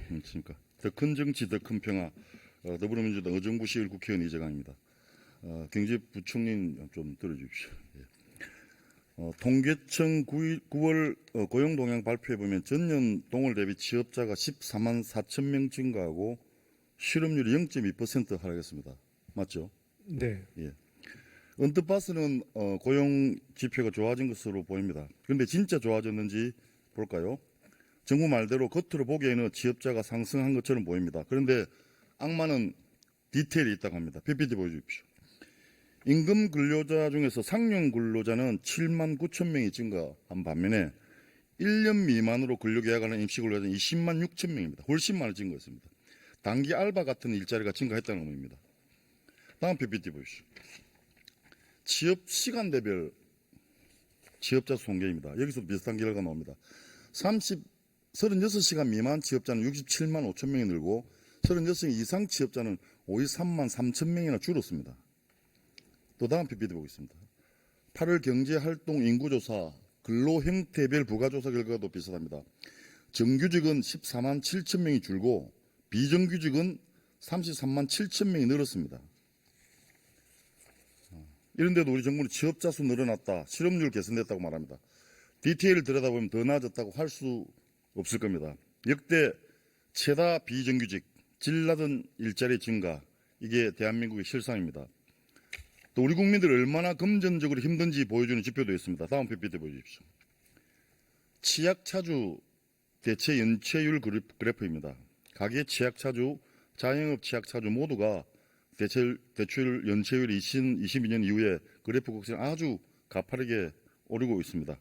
안녕하십니까. 더 큰 정치, 더 큰 평화. 더불어민주당 의정부시의회 국회의원 이재강입니다. 경제부총리님 좀 들어주십시오. 예. 통계청 9월 고용동향 발표해보면 전년 동월 대비 취업자가 14만 4천 명 증가하고 실업률이 0.2% 하락했습니다. 맞죠? 네. 예. 언뜻 봐서는 고용 지표가 좋아진 것으로 보입니다. 그런데 진짜 좋아졌는지 볼까요? 정부 말대로 겉으로 보기에는 취업자가 상승한 것처럼 보입니다. 그런데 악마는 디테일이 있다고 합니다. PPT 보여주십시오. 임금 근로자 중에서 상용 근로자는 7만 9천 명이 증가한 반면에 1년 미만으로 근로계약하는 임시 근로자는 20만 6천 명입니다. 훨씬 많이 증가했습니다. 단기 알바 같은 일자리가 증가했다는 의미입니다. 다음 PPT 보십시오. 취업 시간대별 취업자 수 통계입니다. 여기서도 비슷한 결과가 나옵니다. 36시간 미만 취업자는 67만 5천 명이 늘고 36시간 이상 취업자는 53만 3천 명이나 줄었습니다. 또 다음 PPT 보겠습니다. 8월 경제활동 인구조사 근로형태별 부가조사 결과도 비슷합니다. 정규직은 14만 7천 명이 줄고 비정규직은 33만 7천 명이 늘었습니다. 이런데도 우리 정부는 취업자 수 늘어났다, 실업률 개선됐다고 말합니다. 디테일을 들여다보면 더 나아졌다고 할 수 없을 겁니다. 역대 최다 비정규직, 질 낮은 일자리 증가, 이게 대한민국의 실상입니다. 또 우리 국민들이 얼마나 금전적으로 힘든지 보여주는 지표도 있습니다. 다음 PPT 보여주십시오. 취약차주 대체 연체율 그래프입니다. 가계 취약차주, 자영업 취약차주 모두가 대출 연체율이 2022년 이후에 그래프 곡선 아주 가파르게 오르고 있습니다.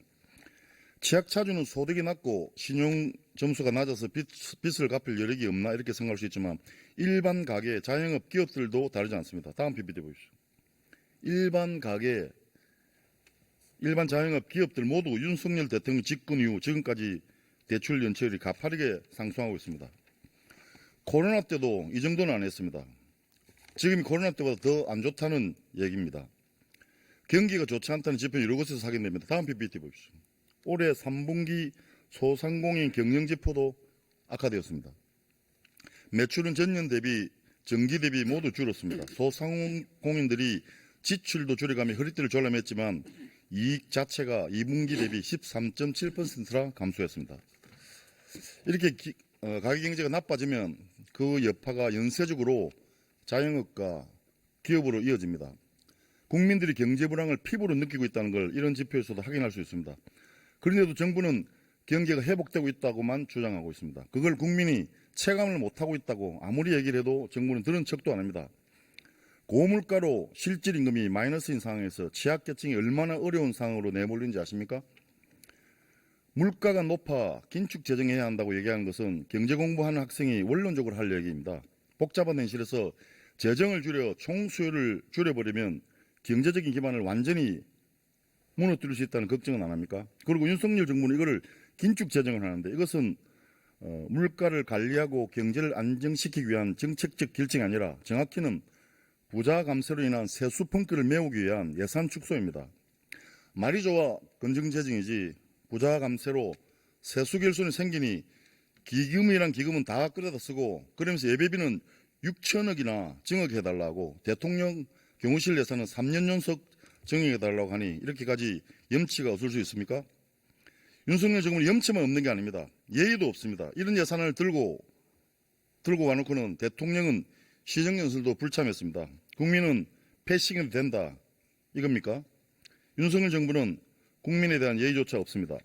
취약차주는 소득이 낮고 신용 점수가 낮아서 빚을 갚을 여력이 없나 이렇게 생각할 수 있지만 일반 가계, 자영업 기업들도 다르지 않습니다. 다음 PPT 보십시오. 일반 가계, 일반 자영업 기업들 모두 윤석열 대통령 집권 이후 지금까지 대출 연체율이 가파르게 상승하고 있습니다. 코로나 때도 이 정도는 안 했습니다. 지금이 코로나 때보다 더 안 좋다는 얘기입니다. 경기가 좋지 않다는 지표는 여러 곳에서 확인됩니다. 다음 PPT 보십시오. 올해 3분기 소상공인 경영지표도 악화되었습니다. 매출은 전년 대비, 전기 대비 모두 줄었습니다. 소상공인들이 지출도 줄여가며 허리띠를 졸라맸지만 이익 자체가 2분기 대비 13.7%나 감소했습니다. 이렇게 가계경제가 나빠지면 그 여파가 연쇄적으로 자영업과 기업으로 이어집니다. 국민들이 경제 불황을 피부로 느끼고 있다는 걸 이런 지표에서도 확인할 수 있습니다. 그런데도 정부는 경제가 회복되고 있다고만 주장하고 있습니다. 그걸 국민이 체감을 못하고 있다고 아무리 얘기를 해도 정부는 들은 척도 안 합니다. 고물가로 실질임금이 마이너스인 상황에서 취약계층이 얼마나 어려운 상황으로 내몰린지 아십니까? 물가가 높아 긴축재정해야 한다고 얘기하는 것은 경제 공부하는 학생이 원론적으로 할 얘기입니다. 복잡한 현실에서 재정을 줄여 총수요를 줄여버리면 경제적인 기반을 완전히 무너뜨릴 수 있다는 걱정은 안 합니까? 그리고 윤석열 정부는 이거를 긴축 재정을 하는데 이것은 물가를 관리하고 경제를 안정시키기 위한 정책적 결정이 아니라 정확히는 부자 감세로 인한 세수 펑크를 메우기 위한 예산 축소입니다. 말이 좋아 건전재정이지 부자 감세로 세수 결손이 생기니 기금이란 기금은 다 끌어다 쓰고 그러면서 예배비는 6천억이나 증액해달라고 대통령 경호실 예산은 3년 연속 증액해달라고 하니 이렇게까지 염치가 없을 수 있습니까? 윤석열 정부는 염치만 없는 게 아닙니다. 예의도 없습니다. 이런 예산을 들고 와놓고는 대통령은 시정연설도 불참했습니다. 국민은 패싱해도 된다 이겁니까? 윤석열 정부는 국민에 대한 예의조차 없습니다.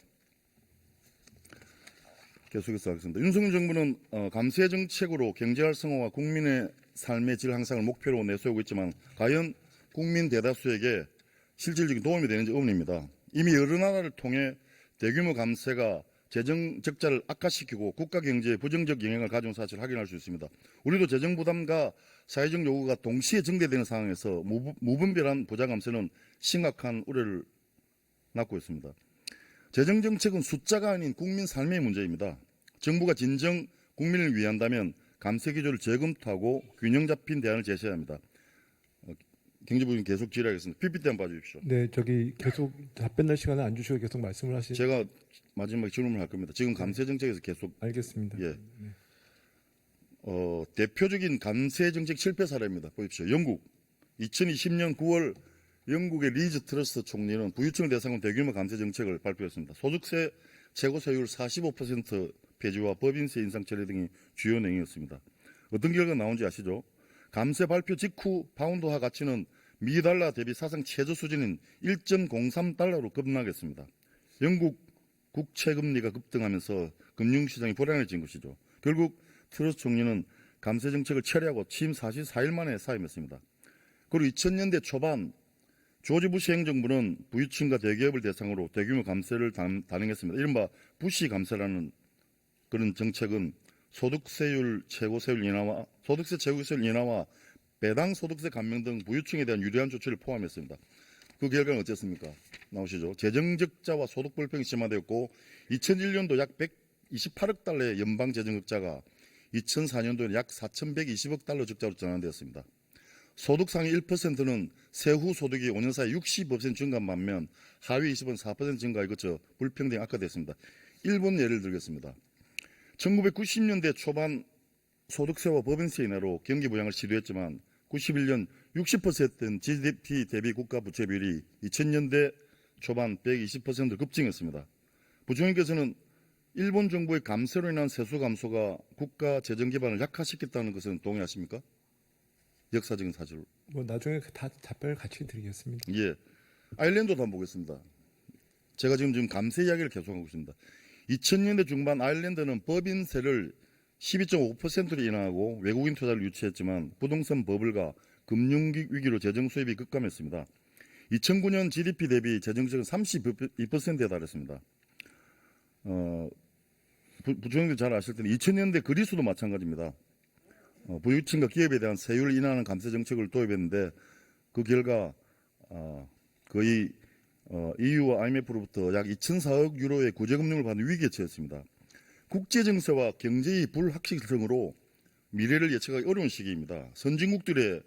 계속해서 하겠습니다. 윤석열 정부는 감세 정책으로 경제 활성화와 국민의 삶의 질 향상을 목표로 내세우고 있지만 과연 국민 대다수에게 실질적인 도움이 되는지 의문입니다. 이미 여러 나라를 통해 대규모 감세가 재정 적자를 악화시키고 국가 경제에 부정적 영향을 가져온 사실을 확인할 수 있습니다. 우리도 재정 부담과 사회적 요구가 동시에 증대되는 상황에서 무분별한 부자 감세는 심각한 우려를 낳고 있습니다. 재정 정책은 숫자가 아닌 국민 삶의 문제입니다. 정부가 진정 국민을 위한다면 감세 기조를 재검토하고 균형 잡힌 대안을 제시해야 합니다. 경제부는 계속 질의하겠습니다. PPT 한번 봐주십시오. 네, 계속 답변할 시간을 안 주시고 계속 말씀을 하시죠. 제가 마지막에 질문을 할 겁니다. 지금 감세 정책에서 계속 알겠습니다. 예. 네. 대표적인 감세 정책 실패 사례입니다. 보십시오. 영국 2020년 9월 영국의 리즈 트러스 총리는 부유층을 대상으로 대규모 감세 정책을 발표했습니다. 소득세 최고세율 45% 폐지와 법인세 인상 처리 등이 주요 내용이었습니다. 어떤 결과가 나온지 아시죠? 감세 발표 직후 파운드화 가치는 미 달러 대비 사상 최저 수준인 1.03달러로 급락했습니다. 영국 국채 금리가 급등하면서 금융시장이 불안해진 것이죠. 결국 트러스 총리는 감세 정책을 철회하고 취임 44일 만에 사임했습니다. 그리고 2000년대 초반 조지 부시 행정부는 부유층과 대기업을 대상으로 대규모 감세를 단행했습니다. 이른바 부시 감세라는 그런 정책은 소득세 최고세율 인하와 배당 소득세 감면 등 부유층에 대한 유리한 조치를 포함했습니다. 그 결과는 어땠습니까? 나오시죠. 재정 적자와 소득 불평이 심화되었고 2001년도 약 128억 달러의 연방 재정 적자가 2004년도에는 약 4,120억 달러 적자로 전환되었습니다. 소득 상위 1%는 세후 소득이 5년 사이 60% 증가한 반면 하위 20%는 4% 증가에 그쳐 불평등이 악화됐습니다. 일본 예를 들겠습니다. 1990년대 초반 소득세와 법인세 인하로 경기 부양을 시도했지만 91년 60%였던 GDP 대비 국가 부채 비율이 2000년대 초반 120%로 급증했습니다. 부총리께서는 일본 정부의 감세로 인한 세수 감소가 국가 재정 기반을 약화시켰다는 것은 동의하십니까? 역사적인 사실. 뭐 나중에 다 답변을 같이 드리겠습니다. 예. 아일랜드도 한번 보겠습니다. 제가 지금 감세 이야기를 계속하고 있습니다. 2000년대 중반 아일랜드는 법인세를 12.5%로 인하하고 외국인 투자를 유치했지만 부동산 버블과 금융위기로 재정 수입이 급감했습니다. 2009년 GDP 대비 재정적은 32%에 달했습니다. 부총리도 잘 아실 텐데 2000년대 그리스도 마찬가지입니다. 부유층과 기업에 대한 세율을 인하하는 감세 정책을 도입했는데 그 결과 거의 EU와 IMF로부터 약 2,004억 유로의 구제금융을 받는 위기에 처했습니다. 국제정세와 경제의 불확실성으로 미래를 예측하기 어려운 시기입니다. 선진국들의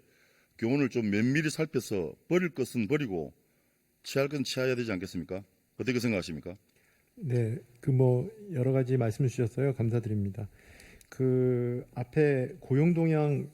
교훈을 좀 면밀히 살펴서 버릴 것은 버리고 취할 건 취해야 되지 않겠습니까? 어떻게 생각하십니까? 네, 여러 가지 말씀 주셨어요. 감사드립니다. 그 앞에 고용 동향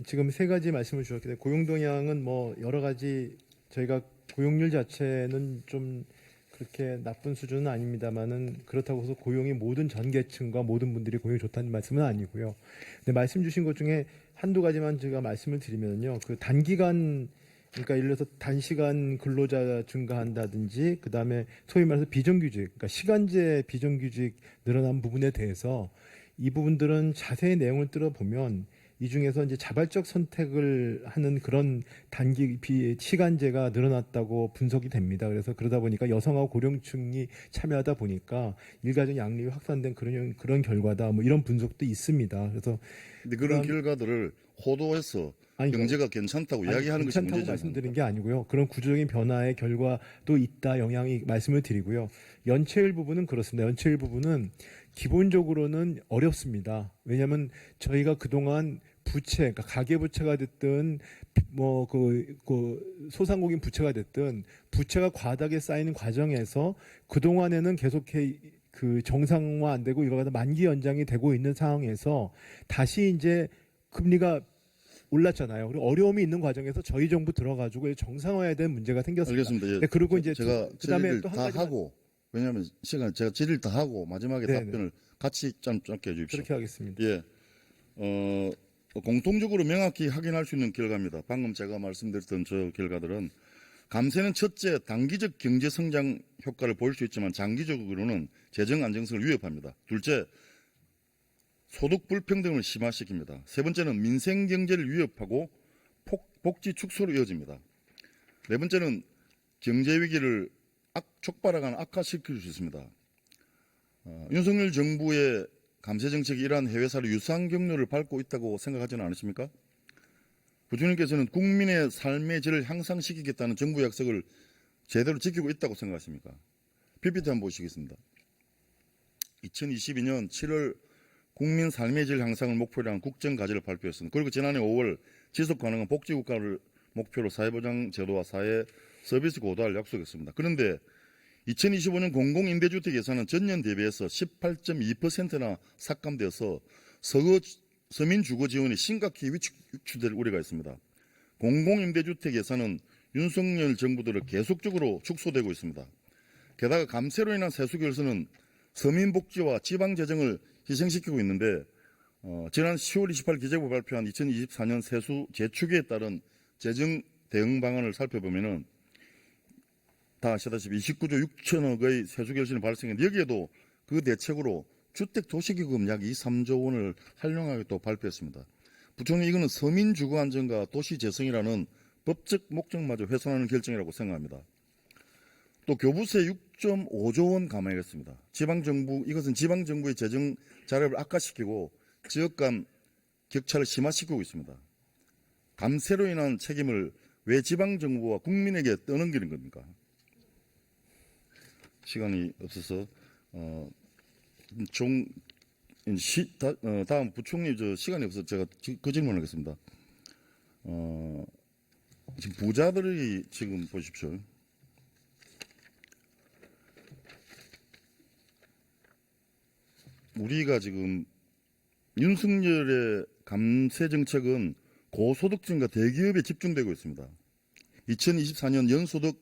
지금 세 가지 말씀을 주셨기 때문에 고용 동향은 여러 가지 저희가 고용률 자체는 좀 그렇게 나쁜 수준은 아닙니다만은 그렇다고 해서 고용이 모든 전 계층과 모든 분들이 고용이 좋다는 말씀은 아니고요. 근데 말씀 주신 것 중에 한두 가지만 제가 말씀을 드리면요. 그 단기간 그러니까 예를 들어서 단시간 근로자 증가한다든지 그다음에 소위 말해서 비정규직 그러니까 시간제 비정규직 늘어난 부분에 대해서 이 부분들은 자세히 내용을 들어보면 이 중에서 이제 자발적 선택을 하는 그런 단기 시간제가 늘어났다고 분석이 됩니다. 그래서 그러다 보니까 여성하고 고령층이 참여하다 보니까 일가정 양립이 확산된 그런 결과다. 이런 분석도 있습니다. 그래서 근데 그런 결과들을 호도해서 경제가 괜찮다고 이야기하는 것이 문제죠. 말씀드린 게 아니고요. 그런 구조적인 변화의 결과도 있다 영향이 말씀을 드리고요. 연체율 부분은 그렇습니다. 연체율 부분은 기본적으로는 어렵습니다. 왜냐하면 저희가 그동안 부채, 그러니까 가계 부채가 됐든 소상공인 부채가 됐든 부채가 과다하게 쌓이는 과정에서 그 동안에는 계속해 그 정상화 안 되고 이거가 만기 연장이 되고 있는 상황에서 다시 이제 금리가 올랐잖아요. 그리고 어려움이 있는 과정에서 저희 정부 들어가지고 정상화해야 되는 문제가 생겼습니다. 알겠습니다. 예. 네, 그리고 이제 제가 그다음에 또 다 하고 왜냐하면 시간 제가 질의를 다 하고 마지막에 네네. 답변을 같이 짧게 해주십시오. 그렇게 하겠습니다. 예, 공통적으로 명확히 확인할 수 있는 결과입니다. 방금 제가 말씀드렸던 저 결과들은 감세는 첫째 단기적 경제 성장 효과를 볼 수 있지만 장기적으로는 재정 안정성을 위협합니다. 둘째 소득 불평등을 심화시킵니다. 세 번째는 민생 경제를 위협하고 복지 축소로 이어집니다. 네 번째는 경제 위기를 촉발하거나 악화시킬 수 있습니다. 윤석열 정부의 감세 정책이 이러한 해외사를 유사한 경로를 밟고 있다고 생각하지는 않으십니까? 부총리께서는 국민의 삶의 질을 향상시키겠다는 정부 약속을 제대로 지키고 있다고 생각하십니까? PPT 한번 보시겠습니다. 2022년 7월 국민 삶의 질 향상을 목표로 한 국정과제를 발표했습니다. 그리고 지난해 5월 지속 가능한 복지국가를 목표로 사회보장 제도와 사회 서비스 고도화를 약속했습니다. 그런데 2025년 공공임대주택 예산은 전년 대비해서 18.2%나 삭감되어서 서민 주거 지원이 심각히 위축될 우려가 있습니다. 공공임대주택 예산은 윤석열 정부 들어 계속적으로 축소되고 있습니다. 게다가 감세로 인한 세수 결손은 서민 복지와 지방 재정을 희생시키고 있는데 지난 10월 28일 기재부 발표한 2024년 세수 재추계에 따른 재정 대응 방안을 살펴보면은 다 아시다시피 29조 6천억의 세수 결손이 발생했는데 여기에도 그 대책으로 주택 도시기금 약 3조 원을 활용하게 또 발표했습니다. 부총리 이거는 서민 주거 안정과 도시 재생이라는 법적 목적마저 훼손하는 결정이라고 생각합니다. 또 교부세 6.5조 원 감액했습니다. 이것은 지방정부의 재정 자료를 악화시키고 지역 간 격차를 심화시키고 있습니다. 감세로 인한 책임을 왜 지방정부와 국민에게 떠넘기는 겁니까? 시간이 없어서 다음 부총리 시간이 없어서 제가 그 질문하겠습니다. 지금 부자들이 지금 보십시오. 우리가 지금 윤석열의 감세 정책은 고소득층과 대기업에 집중되고 있습니다. 2024년 연소득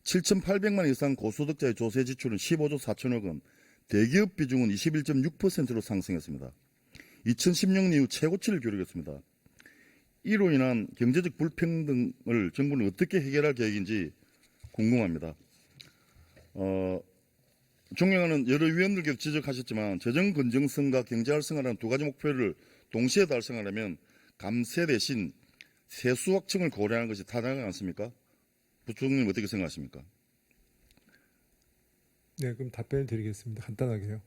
7,800만 원 이상 고소득자의 조세 지출은 15조 4천억 원, 대기업 비중은 21.6%로 상승했습니다. 2016년 이후 최고치를 기록했습니다. 이로 인한 경제적 불평등을 정부는 어떻게 해결할 계획인지 궁금합니다. 존경하는 여러 위원들께서 지적하셨지만 재정 건전성과 경제 활성화라는 두 가지 목표를 동시에 달성하려면 감세 대신 세수 확충을 고려하는 것이 타당하지 않습니까? 부총리님 어떻게 생각하십니까? 네, 그럼 답변을 드리겠습니다. 간단하게요.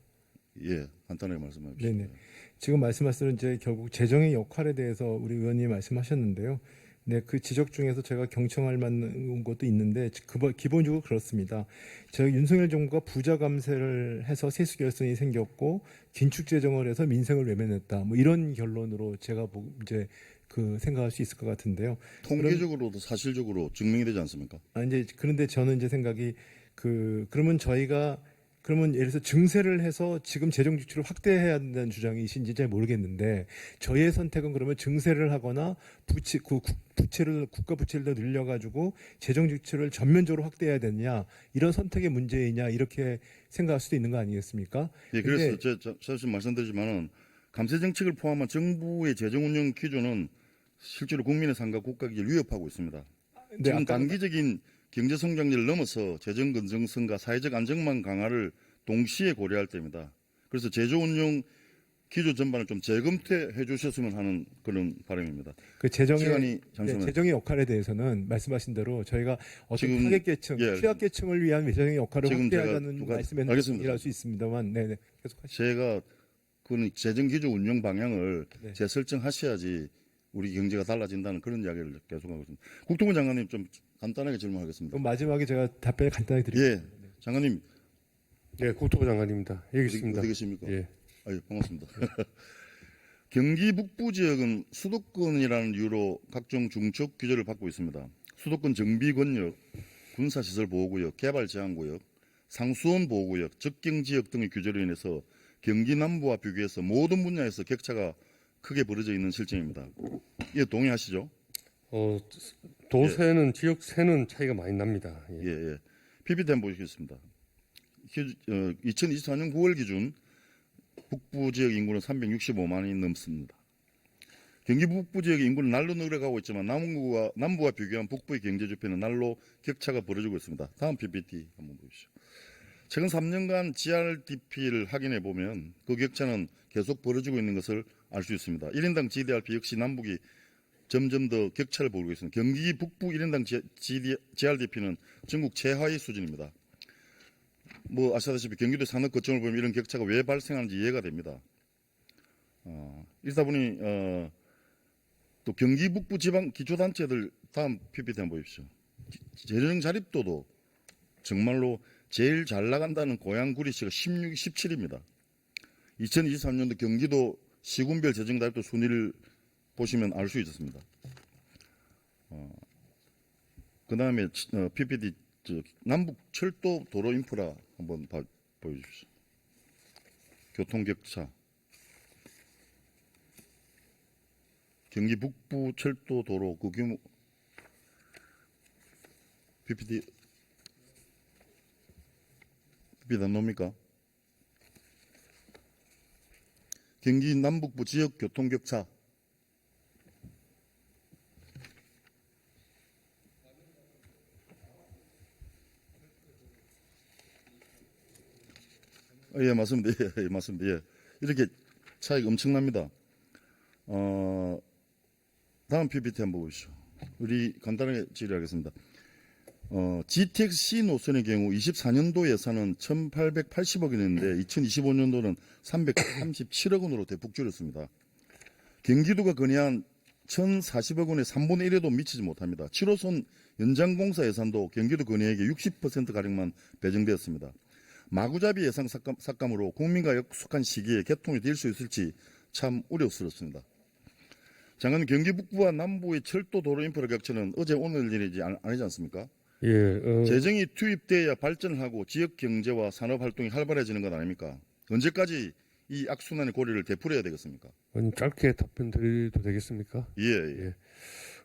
예, 간단하게 말씀해 주시죠. 네네. 지금 말씀하시는 이제 결국 재정의 역할에 대해서 우리 의원님이 말씀하셨는데요. 네, 그 지적 중에서 제가 경청할 만한 것도 있는데 기본적으로 그렇습니다. 저희 윤석열 정부가 부자 감세를 해서 세수 결손이 생겼고 긴축 재정을 해서 민생을 외면했다. 뭐 이런 결론으로 제가 이제 그 생각할 수 있을 것 같은데요. 통계적으로도 사실적으로 증명이 되지 않습니까? 이제 그런데 저는 이제 생각이 그러면 예를 들어서 증세를 해서 지금 재정 지출을 확대해야 한다는 주장이신지 잘 모르겠는데 저희의 선택은 그러면 증세를 하거나 국가 부채를 더 늘려가지고 재정 지출을 전면적으로 확대해야 되느냐 이런 선택의 문제이냐 이렇게 생각할 수도 있는 거 아니겠습니까? 예, 그래서 제가 지금 말씀드리지만은 감세 정책을 포함한 정부의 재정 운영 기조는 실제로 국민의 삶과 국가 기를 위협하고 있습니다. 네, 지금 단기적인 경제 성장률을 넘어서 재정 건전성과 사회적 안정망 강화를 동시에 고려할 때입니다. 그래서 재정 운용 기조 전반을 좀 재검토해 주셨으면 하는 그런 바람입니다. 그 시간이 잠시만요. 재정의 역할에 대해서는 말씀하신 대로 저희가 어떤 지금, 타겟계층, 예, 취약계층을 위한 재정의 역할을 지금 확대하자는 제가 말씀에는 이해할 수 있습니다만, 네네 계속하시죠. 제가 그는 재정 기조 운용 방향을 네. 재설정하셔야지 우리 경제가 달라진다는 그런 이야기를 계속하고 있습니다. 국토부 장관님 좀 간단하게 질문하겠습니다. 그럼 마지막에 제가 답변을 간단히 드릴게요. 예, 장관님 네, 국토부 장관입니다. 여기 있습니다. 어디 계십니까? 예. 아유, 반갑습니다. 경기 북부 지역은 수도권이라는 이유로 각종 중첩 규제를 받고 있습니다. 수도권 정비 권역, 군사시설 보호구역, 개발 제한구역, 상수원 보호구역, 접경지역 등의 규제로 인해서 경기 남부와 비교해서 모든 분야에서 격차가 크게 벌어져 있는 실정입니다. 이에 동의하시죠? 도세는 지역세는 차이가 많이 납니다. 예. 예. PPT 한번 보시겠습니다. 2024년 9월 기준 북부 지역 인구는 365만이 넘습니다. 경기 북부 지역의 인구는 날로 늘어가고 있지만 남부와 비교한 북부의 경제 지표는 날로 격차가 벌어지고 있습니다. 다음 PPT 한번 보십시오. 최근 3년간 GRDP를 확인해 보면 그 격차는 계속 벌어지고 있는 것을 알 수 있습니다. 1인당 GDP 역시 남북이 점점 더 격차를 보이고 있습니다. 경기 북부 1인당 GRDP는 전국 최하위 수준입니다. 뭐 아시다시피 경기도 산업 거점을 보면 이런 격차가 왜 발생하는지 이해가 됩니다. 이러다 보니 또 경기 북부 지방 기초단체들 다음 PPT 한번 보십시오. 재정 자립도도 정말로 제일 잘 나간다는 고양구리시가 16, 17입니다. 2023년도 경기도 시군별 재정 자립도 순위를 보시면 알 수 있었습니다. 그 다음에 PPT 남북 철도 도로 인프라 한번 보여주십시오. 교통 격차. 경기 북부 철도 도로 그 규모 PPT 안 나옵니까? 경기 남북부 지역 교통 격차 예, 맞습니다. 예, 맞습니다. 예. 이렇게 차이가 엄청납니다. 다음 PPT 한번 보시죠. 우리 간단하게 질의하겠습니다. GTX-C 노선의 경우 24년도 예산은 1,880억 원인데 2025년도는 337억 원으로 대폭 줄였습니다. 경기도가 건의한 1,040억 원의 3분의 1에도 미치지 못합니다. 7호선 연장공사 예산도 경기도 건의액의 60%가량만 배정되었습니다. 마구잡이 예상 삭감으로 국민과 약속한 시기에 개통이 될 수 있을지 참 우려스럽습니다. 장관, 경기 북부와 남부의 철도 도로 인프라 격차는 어제 오늘 일이지 아니지 않습니까? 예, 재정이 투입돼야 발전을 하고 지역 경제와 산업 활동이 활발해지는 것 아닙니까? 언제까지 이 악순환의 고리를 되풀어야 되겠습니까? 짧게 답변 드려도 되겠습니까? 예.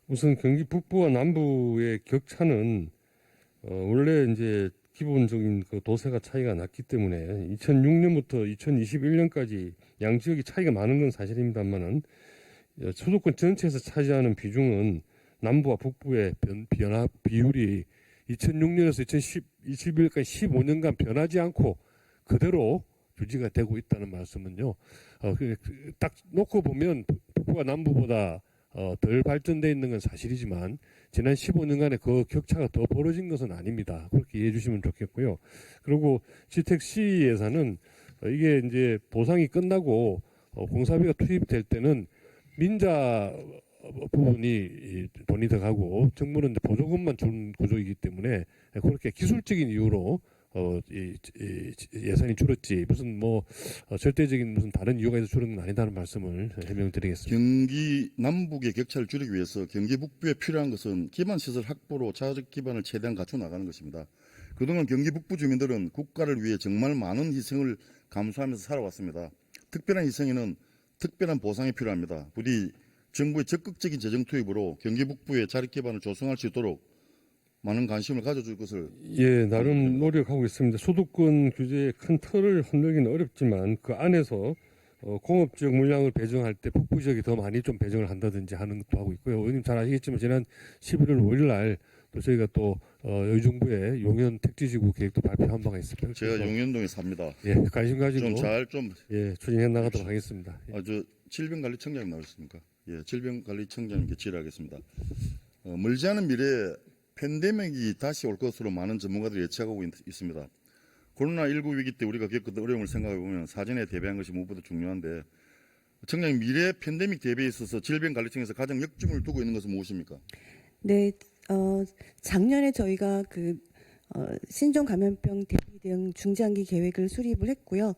우선 경기 북부와 남부의 격차는 원래 이제 기본적인 그 도세가 차이가 났기 때문에 2006년부터 2021년까지 양 지역이 차이가 많은 건 사실입니다만은 수도권 전체에서 차지하는 비중은 남부와 북부의 변화 비율이 2006년에서 2021년까지 15년간 변하지 않고 그대로 유지가 되고 있다는 말씀은요. 딱 놓고 보면 북부가 남부보다 덜 발전돼 있는 건 사실이지만 지난 15년간의 그 격차가 더 벌어진 것은 아닙니다. 그렇게 이해해 주시면 좋겠고요. 그리고 GTX-C 예산은 이게 이제 보상이 끝나고 공사비가 투입될 때는 민자 부분이 돈이 더 가고 정부는 이제 보조금만 주는 구조이기 때문에 그렇게 기술적인 이유로 예산이 줄었지 무슨 절대적인 무슨 다른 이유가 있어서 줄은 건 아니다는 말씀을 해명드리겠습니다. 경기 남북의 격차를 줄이기 위해서 경기 북부에 필요한 것은 기반시설 확보로 자력 기반을 최대한 갖춰 나가는 것입니다. 그동안 경기 북부 주민들은 국가를 위해 정말 많은 희생을 감수하면서 살아왔습니다. 특별한 희생에는 특별한 보상이 필요합니다. 부디 정부의 적극적인 재정 투입으로 경기 북부의 자력 기반을 조성할 수 있도록 많은 관심을 가져줄 것을 나름 노력하고 있습니다. 소득권 규제의 큰 틀을 흔들기는 어렵지만 그 안에서 공업지역 물량을 배정할 때 북부 지역이 더 많이 좀 배정을 한다든지 하는 것도 하고 있고요. 의원님 잘 아시겠지만 지난 11월 5일 날 또 저희가 또 여의정부의 용현 택지지구 계획도 발표한 바가 있습니다. 제가 용현동에 삽니다. 관심 가지고 추진해 나가도록 하겠습니다. 저 질병관리청장님 나오셨습니까? 질병관리청장님께 질의하겠습니다. 멀지 않은 미래에 팬데믹이 다시 올 것으로 많은 전문가들이 예측하고 있습니다. 코로나19 위기 때 우리가 겪었던 어려움을 생각해 보면 사전에 대비한 것이 무엇보다 중요한데 청장님, 미래 팬데믹 대비에 있어서 질병관리청에서 가장 역점을 두고 있는 것은 무엇입니까? 네, 작년에 저희가 신종 감염병 대비 대응 중장기 계획을 수립을 했고요.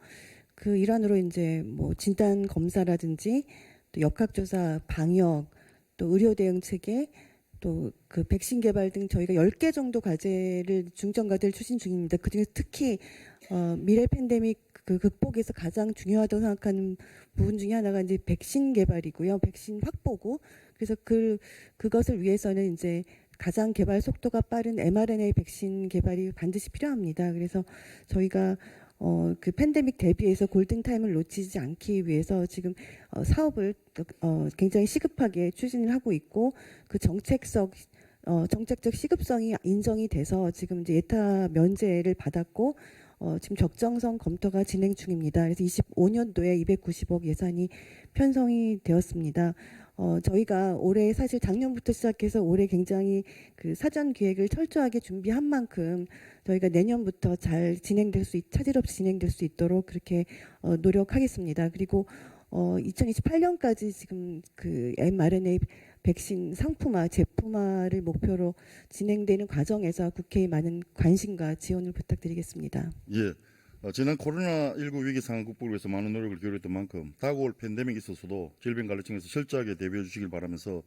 그 일환으로 이제 진단 검사라든지 또 역학조사, 방역, 또 의료 대응 체계, 또 그 백신 개발 등 저희가 10개 정도 과제를 중점 과제를 추진 중입니다. 그중에서 특히 미래 팬데믹 극복에서 가장 중요하다고 생각하는 부분 중에 하나가 이제 백신 개발이고요. 백신 확보고, 그래서 그것을 위해서는 이제 가장 개발 속도가 빠른 mRNA 백신 개발이 반드시 필요합니다. 그래서 저희가 그 팬데믹 대비해서 골든타임을 놓치지 않기 위해서 지금 사업을 굉장히 시급하게 추진을 하고 있고, 그 정책적 시급성이 인정이 돼서 지금 이제 예타 면제를 받았고 지금 적정성 검토가 진행 중입니다. 그래서 25년도에 290억 예산이 편성이 되었습니다. 저희가 올해 사실 작년부터 시작해서 올해 굉장히 그 사전 기획을 철저하게 준비한 만큼 저희가 내년부터 잘 차질 없이 진행될 수 있도록 그렇게 노력하겠습니다. 그리고 2028년까지 지금 그 mRNA 백신 상품화, 제품화를 목표로 진행되는 과정에서 국회의 많은 관심과 지원을 부탁드리겠습니다. 지난 코로나19 위기 상황 극복을 위해서 많은 노력을 기울였던 만큼 다가올 팬데믹에 있어서도 질병관리청에서 철저하게 대비해 주시길 바라면서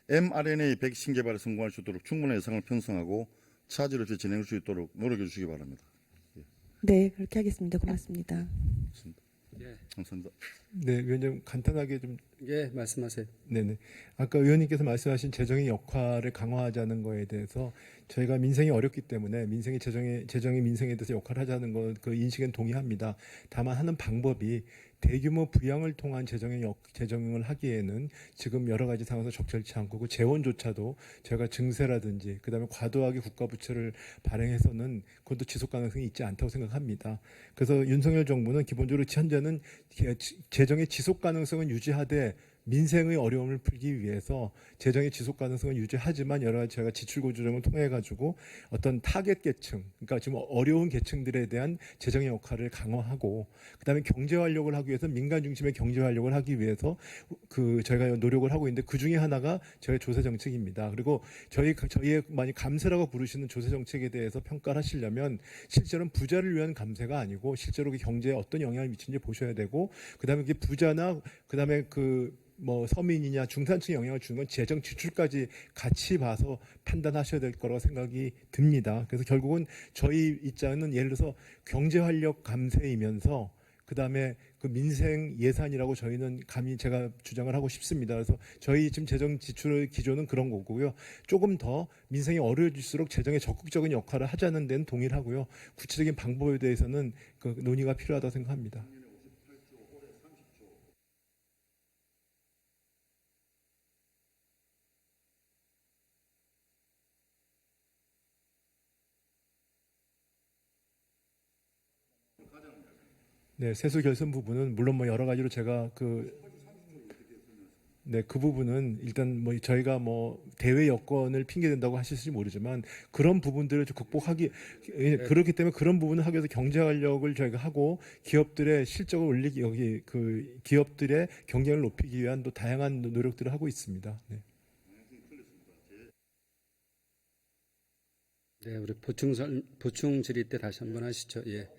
mRNA 백신 개발에 성공할 수 있도록 충분한 예산을 편성하고 차질 없이 진행할 수 있도록 노력해 주시기 바랍니다. 네, 그렇게 하겠습니다. 고맙습니다. 예, 감사합니다. 네, 위원장 간단하게 좀 예, 말씀하세요. 네네. 아까 의원님께서 말씀하신 재정의 역할을 강화하자는 거에 대해서 저희가 민생이 어렵기 때문에 재정이 민생에 대해서 역할을 하자는 거 그 인식은 동의합니다. 다만 하는 방법이 대규모 부양을 통한 재정을 하기에는 지금 여러 가지 상황에서 적절치 않고 그 재원조차도 저희가 증세라든지 그다음에 과도하게 국가 부채를 발행해서는 그것도 지속 가능성이 있지 않다고 생각합니다. 그래서 윤석열 정부는 기본적으로 현재는 재정의 지속 가능성은 유지하되 민생의 어려움을 풀기 위해서 재정의 지속 가능성은 유지하지만 여러 가지 저희가 지출구 조정을 통해 가지고 어떤 타겟 계층, 그러니까 지금 어려운 계층들에 대한 재정의 역할을 강화하고 그다음에 경제 활력을 하기 위해서 민간 중심의 경제 활력을 하기 위해서 저희가 노력을 하고 있는데 그 중에 하나가 저희 조세 정책입니다. 그리고 저희의 많이 감세라고 부르시는 조세 정책에 대해서 평가를 하시려면 실제로는 부자를 위한 감세가 아니고 실제로 그 경제에 어떤 영향을 미치는지 보셔야 되고 그다음에 그게 부자나 그다음에 서민이냐 중산층에 영향을 주는 건 재정 지출까지 같이 봐서 판단하셔야 될 거라고 생각이 듭니다. 그래서 결국은 저희 입장은 예를 들어서 경제 활력 감세이면서 그다음에 그 민생 예산이라고 저희는 감히 제가 주장을 하고 싶습니다. 그래서 저희 지금 재정 지출 기조는 그런 거고요. 조금 더 민생이 어려워질수록 재정에 적극적인 역할을 하자는 데는 동의를 하고요. 구체적인 방법에 대해서는 그 논의가 필요하다고 생각합니다. 네, 세수 결손 부분은 물론 여러 가지로 제가 그 부분은 일단 저희가 대외 여건을 핑계 댄다고 하실지 모르지만 그런 부분들을 좀 극복하기 그렇기 때문에 그런 부분을 하기 위해서 경제 활력을 저희가 하고 기업들의 실적을 올리기 기업들의 경쟁을 높이기 위한 또 다양한 노력들을 하고 있습니다. 네. 네, 우리 보충 질의 때 다시 한번 하시죠. 예.